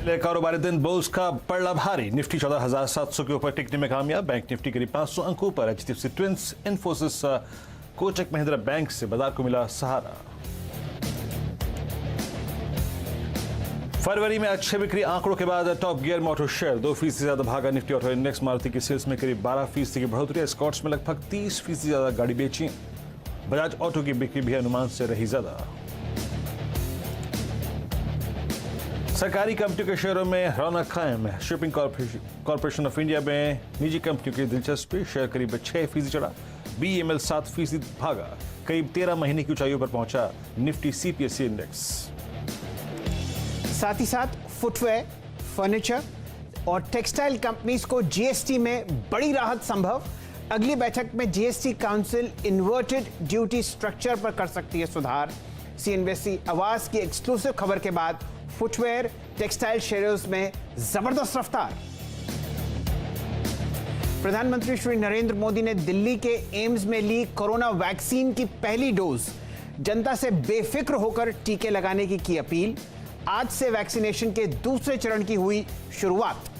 पिछले कारोबारी दिन बुल्स का पड़ला भारी, निफ्टी 14,700 के ऊपर टिकने में कामयाब। बैंक निफ्टी करीब 500 अंकों पर। HDFC twins, Infosys, Kotak Mahindra bank से बाजार को मिला सहारा। फरवरी में अच्छे बिक्री आंकड़ों के बाद टॉप गियर मोटर शेयर 2% ज्यादा भागा। निफ्टी ऑटो इंडेक्स मारुति की सेल्स में करीब 12% की बढ़ोतरी। स्कॉट्स में लगभग 30% ज्यादा गाड़ी बेची। बजाज ऑटो की बिक्री भी अनुमान से रही ज्यादा। सरकारी कंपनियों के शेयरों में रौनक कायम है। शिपिंग कॉर्पोरेशन ऑफ इंडिया में निजी कंपनियों की दिलचस्पी, शेयर करीब 6% चढ़ा। बीईएमएल 7% भागा। करीब 13 महीने की ऊंचाइयों पर पहुंचा निफ्टी सीपीएसई इंडेक्स। साथ ही साथ फुटवेयर, फर्नीचर और टेक्सटाइल कंपनीज को जीएसटी में बड़ी राहत संभव। अगली बैठक में GST council inverted duty structure पर कर सकती है सुधार। सीएनबीसी आवास की एक्सक्लूसिव खबर के बाद फुटवेयर, टेक्सटाइल शेयर्स में जबरदस्त रफ्तार। प्रधानमंत्री श्री नरेंद्र मोदी ने दिल्ली के एम्स में ली कोरोना वैक्सीन की पहली डोज। जनता से बेफिक्र होकर टीके लगाने की अपील। आज से वैक्सीनेशन के दूसरे चरण की हुई शुरुआत।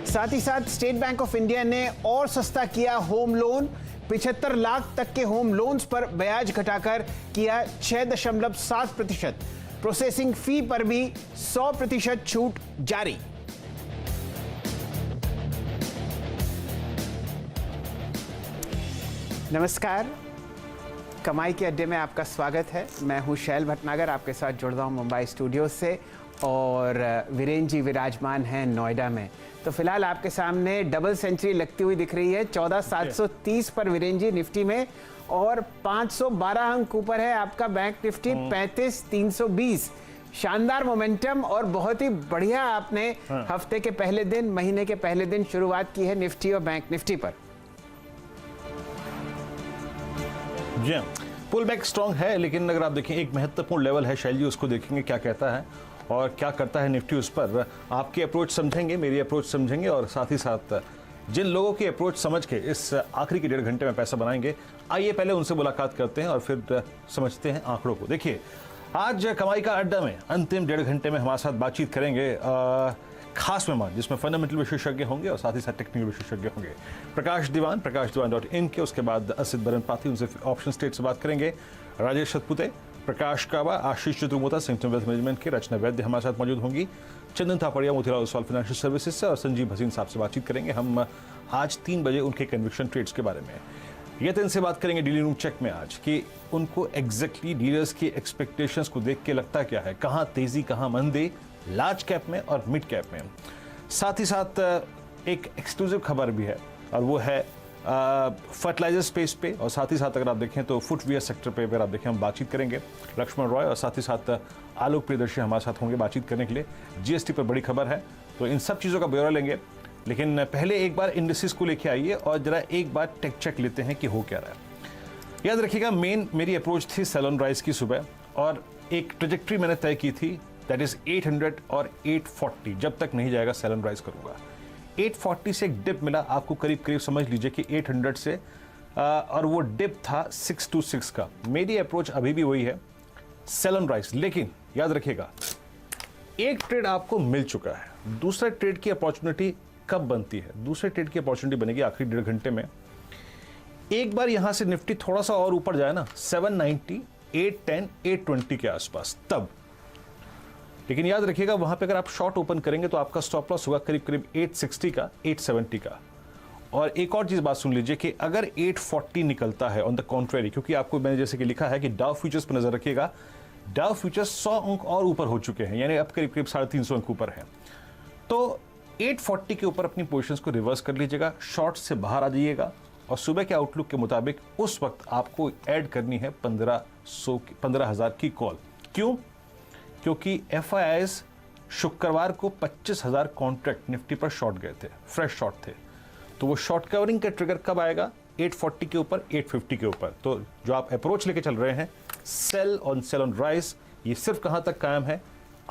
साथ ही साथ स्टेट बैंक ऑफ इंडिया ने और सस्ता किया होम लोन। 75 लाख तक के होम लोन्स पर ब्याज घटाकर किया 6.7%। प्रोसेसिंग फी पर भी 100% छूट जारी। नमस्कार, कमाई के अड्डे में आपका स्वागत है। मैं हूं शैल भटनागर, आपके साथ जुड़ रहा हूं मुंबई स्टूडियो से। और वीरेन जी विराजमान हैं नोएडा में। तो फिलहाल आपके सामने डबल सेंचुरी लगती हुई दिख रही है। 14,730 पर वीरेन जी निफ्टी में, और 512 अंक ऊपर है आपका बैंक निफ्टी 35,320। शानदार मोमेंटम और बहुत ही बढ़िया आपने हफ्ते के पहले दिन, महीने के पहले दिन शुरुआत की है निफ्टी और बैंक निफ्टी पर। जी हाँ, पुल बैक स्ट्रॉन्ग है, लेकिन अगर आप देखें एक महत्वपूर्ण लेवल है शैल जी, उसको देखेंगे क्या कहता है और क्या करता है निफ्टी। उस पर आपकी अप्रोच समझेंगे, मेरी अप्रोच समझेंगे, और साथ ही साथ जिन लोगों की अप्रोच समझ के इस आखिरी के 1.5 घंटे में पैसा बनाएंगे, आइए पहले उनसे मुलाकात करते हैं और फिर समझते हैं आंकड़ों को। देखिए, आज कमाई का अड्डा में अंतिम 1.5 घंटे में हमारे साथ बातचीत करेंगे खास मेहमान, जिसमें फंडामेंटल विशेषज्ञ होंगे और साथ ही साथ टेक्निकल विशेषज्ञ होंगे। प्रकाश दीवान, प्रकाशदीवान.in के, उसके बाद असित बरन पाती, उनसे ऑप्शन स्टेट से बात करेंगे। राजेश सतपुते, प्रकाश कावा, आशीष चतुर्मोता, सिंगटन वेल्थ मैनेजमेंट के, रचना वैद्य हमारे साथ मौजूद होंगी। चंदन थापड़िया, मोतीलाल ओसवाल फाइनेंशियल सर्विसेज से, और संजीव हसीन साहब से बातचीत करेंगे हम आज 3 बजे उनके कन्विक्शन ट्रेड्स के बारे में। ये तो इनसे बात करेंगे डीलिंग रूम चेक में आज कि उनको एग्जैक्टली डीलर्स की एक्सपेक्टेशंस को देख के लगता क्या है, कहाँ तेजी कहाँ मंदी, लार्ज कैप में और मिड कैप में। साथ ही साथ एक एक्सक्लूसिव खबर भी है, और वो है फर्टिलाइजर स्पेस पे, और साथ ही साथ अगर आप देखें तो फुटवियर सेक्टर पे अगर आप देखें हम बातचीत करेंगे। लक्ष्मण रॉय और साथ ही साथ आलोक प्रियदर्शी हमारे साथ होंगे बातचीत करने के लिए। जीएसटी पर बड़ी खबर है, तो इन सब चीज़ों का ब्यौरा लेंगे। लेकिन पहले एक बार इंडेक्सेस को लेके आइए और जरा एक बार टेक चेक लेते हैं कि हो क्या रहा है। याद रखिएगा, मेरी अप्रोच थी सेल ऑन राइज की सुबह, और एक ट्रेजेक्ट्री मैंने तय की थी, दैट इज 800 और 840। जब तक नहीं जाएगा सेल ऑन राइज करूंगा। 840 से एक डिप मिला आपको, करीब करीब समझ लीजिए कि 800 से, और वो डिप था 626 का। मेरी अप्रोच अभी भी वही है, सेल ऑन राइज। लेकिन याद रखिएगा, एक ट्रेड आपको मिल चुका है, दूसरा ट्रेड की अपॉर्चुनिटी कब बनती है? दूसरे ट्रेड की अपॉर्चुनिटी बनेगी आखिरी 1.5 घंटे में। एक बार यहां से निफ्टी थोड़ा सा और ऊपर जाए ना, 790, 810, 820 के आसपास, तब। लेकिन याद रखिएगा, वहां पे अगर आप शॉर्ट ओपन करेंगे तो आपका स्टॉप लॉस होगा करीब करीब 860 का, 870 का। और एक और चीज बात सुन लीजिए कि अगर 840 निकलता है ऑन द कॉन्ट्रेरी, क्योंकि आपको मैंने जैसे कि लिखा है कि डाउ फ्यूचर्स पर नजर रखिएगा, डाउ फ्यूचर्स 100 अंक और ऊपर हो चुके हैं, यानी अब करीब करीब 350 अंक ऊपर है। तो 840 के ऊपर अपनी पोजीशंस को रिवर्स कर लीजिएगा, शॉर्ट से बाहर आ जाइएगा, और सुबह के आउटलुक के मुताबिक उस वक्त आपको ऐड करनी है 15,000 की कॉल। क्यों? क्योंकि FIIs शुक्रवार को 25,000 कॉन्ट्रैक्ट निफ्टी पर शॉर्ट गए थे, फ्रेश शॉर्ट थे। तो वो शॉर्ट कवरिंग का ट्रिगर कब आएगा? 840 के ऊपर, 850 के ऊपर। तो जो आप अप्रोच लेके चल रहे हैं, सेल ऑन राइज, ये सिर्फ कहां तक कायम है?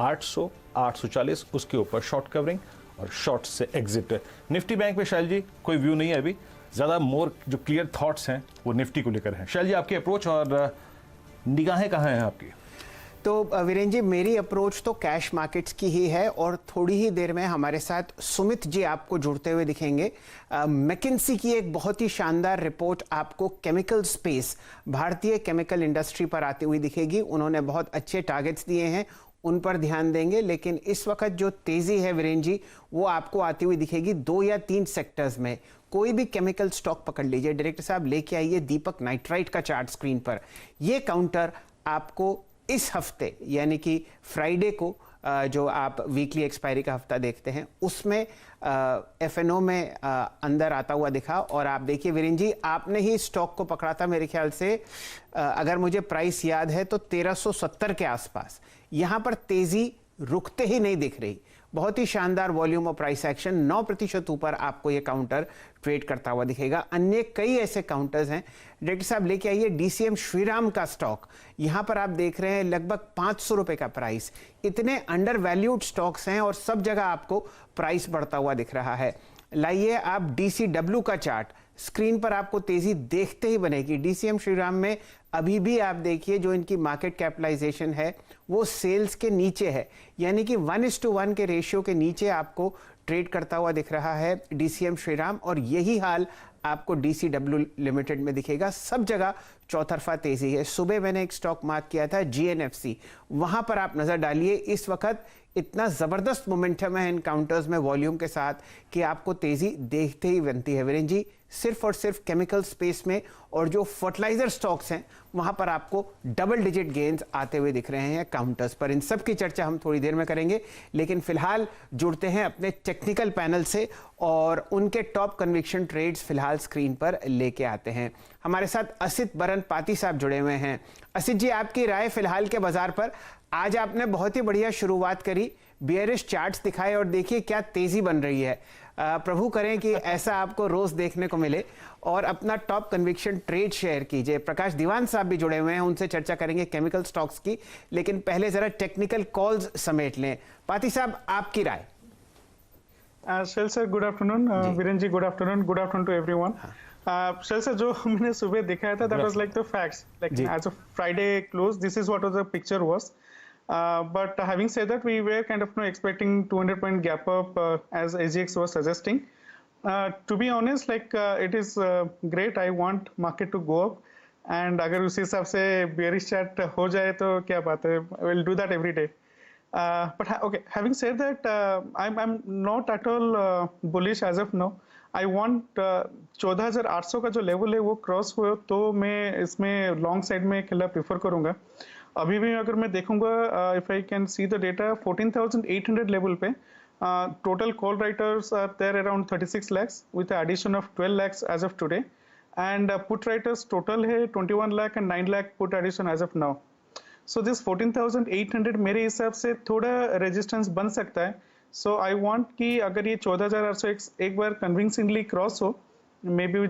800, 840, उसके ऊपर शॉर्ट कवरिंग और शॉर्ट से एग्जिट। निफ्टी बैंक में शैल जी कोई व्यू नहीं है अभी, ज्यादा मोर जो क्लियर थॉट्स हैं वो निफ्टी को लेकर हैं। शैल जी, आपकी अप्रोच और निगाहें कहाँ हैं आपकी? तो वीरेन जी, मेरी अप्रोच तो कैश मार्केट्स की ही है और थोड़ी ही देर में हमारे साथ सुमित जी आपको जुड़ते हुए दिखेंगे। मैकिन्सी की एक बहुत ही शानदार रिपोर्ट आपको केमिकल स्पेस, भारतीय केमिकल इंडस्ट्री पर आती हुई दिखेगी। उन्होंने बहुत अच्छे टारगेट्स दिए हैं, उन पर ध्यान देंगे। लेकिन इस वक्त जो तेजी है वीरेन जी, वो आपको आती हुई दिखेगी 2 या 3 सेक्टर्स में। कोई भी केमिकल स्टॉक पकड़ लीजिए। डायरेक्टर साहब लेके आइए दीपक नाइट्राइट का चार्ट स्क्रीन पर। ये काउंटर आपको इस हफ्ते यानी कि फ्राइडे को, जो आप वीकली एक्सपायरी का हफ्ता देखते हैं, उसमें एफएनओ में अंदर आता हुआ दिखा। और आप देखिए वीरेन जी, आपने ही स्टॉक को पकड़ा था मेरे ख्याल से, अगर मुझे प्राइस याद है तो 1370 के आसपास। यहां पर तेजी रुकते ही नहीं दिख रही। बहुत ही शानदार वॉल्यूम और प्राइस एक्शन, 9% ऊपर आपको ये काउंटर ट्रेड करता हुआ दिखेगा। अन्य कई ऐसे काउंटर्स हैं। डायरेक्टर साहब लेके आइए डीसीएम श्रीराम का स्टॉक। यहां पर आप देख रहे हैं लगभग 500 रुपए का प्राइस। इतने अंडर वैल्यूड स्टॉक्स हैं और सब जगह आपको प्राइस बढ़ता हुआ दिख रहा है। लाइए आप डीसीडब्ल्यू का चार्ट, स्क्रीन पर आपको तेजी देखते ही बनेगी। डीसीएम श्रीराम में अभी भी आप देखिए जो इनकी मार्केट कैपिटलाइजेशन है वो सेल्स के नीचे है, यानी कि 1:1 के रेशियो के नीचे आपको ट्रेड करता हुआ दिख रहा है डीसीएम श्रीराम। और यही हाल आपको डीसीडब्ल्यू लिमिटेड में दिखेगा। सब जगह चौतरफा तेजी है। सुबह मैंने एक स्टॉक मार्क किया था जीएनएफसी, वहां पर आप नजर डालिए। इस वक्त इतना जबरदस्त मोमेंटम है इन काउंटर्स में वॉल्यूम के साथ कि आपको तेजी देखते ही बनती है। वीरेन जी, सिर्फ और सिर्फ केमिकल स्पेस में और जो फर्टिलाइजर स्टॉक्स हैं वहां पर आपको डबल डिजिट गेन्स आते हुए दिख रहे हैं काउंटर्स पर। इन सब की चर्चा हम थोड़ी देर में करेंगे, लेकिन फिलहाल जुड़ते हैं अपने टेक्निकल पैनल से और उनके टॉप कन्विक्शन ट्रेड्स फिलहाल स्क्रीन पर लेके आते हैं। हमारे साथ असित बरन पाती साहब जुड़े हुए हैं। असित जी, आपकी राय फिलहाल के बाजार पर? आज आपने बहुत ही बढ़िया शुरुआत करी, बियरिश चार्ट्स दिखाए और देखिए क्या तेजी बन रही है। प्रभु करें कि ऐसा आपको रोज देखने को मिले। और अपना टॉप कन्विक्शन ट्रेड शेयर कीजिए। प्रकाश दीवान साहब भी जुड़े हुए हैं, उनसे चर्चा करेंगे केमिकल स्टॉक्स की, लेकिन पहले जरा टेक्निकल कॉल्स समेट लें। पाती साहब, आपकी राय? Shail sir, good afternoon. Viren ji, good afternoon to everyone. Shail sir, जो मैंने सुबह दिखाया था that was like the facts, like as of Friday close this is what was the picture was. But having said that, we were kind of expecting 200-point gap up as AGX was suggesting. To be honest, like it is great. I want market to go up, and अगर उसी हिसाब से bearish chart हो जाए तो क्या बात है? We'll do that every day. But okay, having said that, I'm not at all bullish as of now. I want 14,800 का जो लेवल है वो क्रॉस हुए तो मैं इसमें लॉन्ग साइड में खेलना प्रीफर करूंगा. अभी भी अगर मैं देखूंगा, if I can see the data, 14,800 level पे total call writers are there around 36 lakhs with addition of 12 lakhs as of today, and put writers total है 21 lakh and 9 lakh put addition as of now. So this 14,800 मेरे हिसाब से थोड़ा resistance बन सकता है. सो I want कि अगर ये 14,800 एक बार कन्विंसिंगली क्रॉस हो, मे बी